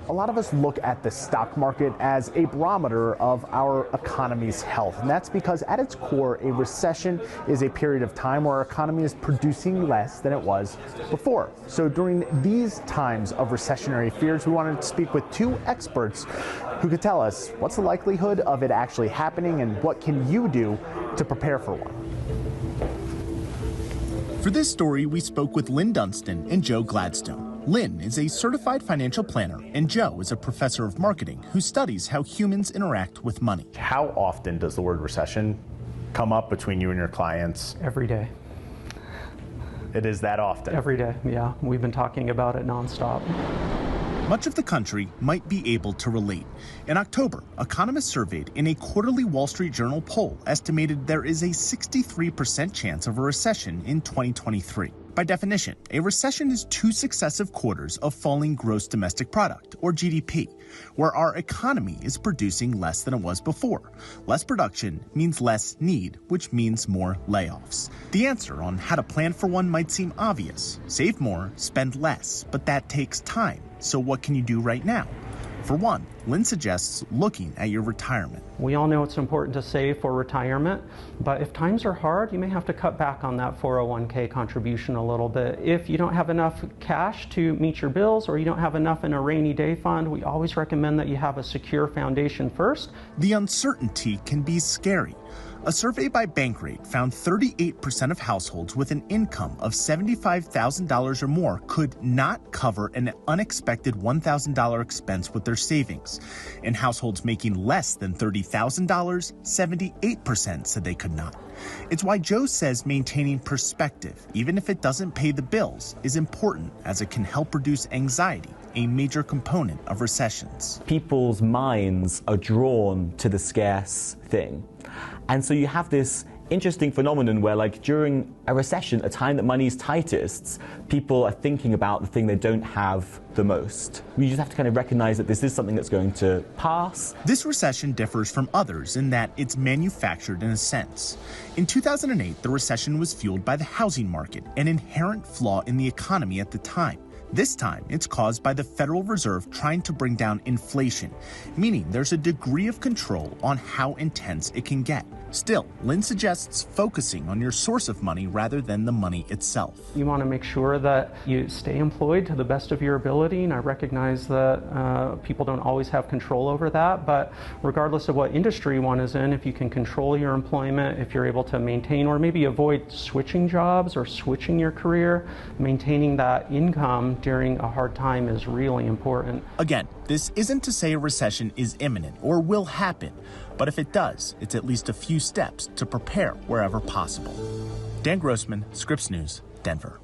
A lot of us look at the stock market as a barometer of our economy's health, and that's because at its core, a recession is a period of time where our economy is producing less than it was before. So during these times of recessionary fears, we wanted to speak with two experts who could tell us what's the likelihood of it actually happening and what can you do to prepare for one. For this story, we spoke with Lynn Dunstan and Joe Gladstone. Lynn is a certified financial planner, and Joe is a professor of marketing who studies how humans interact with money. How often does the word recession come up between you and your clients? Every day. It is that often? Every day, yeah. We've been talking about it nonstop. Much of the country might be able to relate. In October, economists surveyed in a quarterly Wall Street Journal poll estimated there is a 63% chance of a recession in 2023. By definition, a recession is 2 successive quarters of falling gross domestic product, or GDP, where our economy is producing less than it was before. Less production means less need, which means more layoffs. The answer on how to plan for one might seem obvious. Save more, spend less, but that takes time. So what can you do right now? For one, Lynn suggests looking at your retirement. We all know it's important to save for retirement, but if times are hard, you may have to cut back on that 401k contribution a little bit. If you don't have enough cash to meet your bills or you don't have enough in a rainy day fund, we always recommend that you have a secure foundation first. The uncertainty can be scary. A survey by Bankrate found 38% of households with an income of $75,000 or more could not cover an unexpected $1,000 expense with their savings. In households making less than $30,000, 78% said they could not. It's why Joe says maintaining perspective, even if it doesn't pay the bills, is important as it can help reduce anxiety, a major component of recessions. People's minds are drawn to the scarce thing. And so you have this interesting phenomenon where, like, during a recession, a time that money is tightest, people are thinking about the thing they don't have the most. We just have to kind of recognize that this is something that's going to pass. This recession differs from others in that it's manufactured in a sense. In 2008, the recession was fueled by the housing market, an inherent flaw in the economy at the time. This time, it's caused by the Federal Reserve trying to bring down inflation, meaning there's a degree of control on how intense it can get. Still, Lynn suggests focusing on your source of money rather than the money itself. You want to make sure that you stay employed to the best of your ability, and I recognize that people don't always have control over that, but regardless of what industry one is in, if you can control your employment, if you're able to maintain or maybe avoid switching jobs or switching your career, maintaining that income during a hard time is really important. Again, this isn't to say a recession is imminent or will happen, but if it does, it's at least a few steps to prepare wherever possible. Dan Grossman, Scripps News, Denver.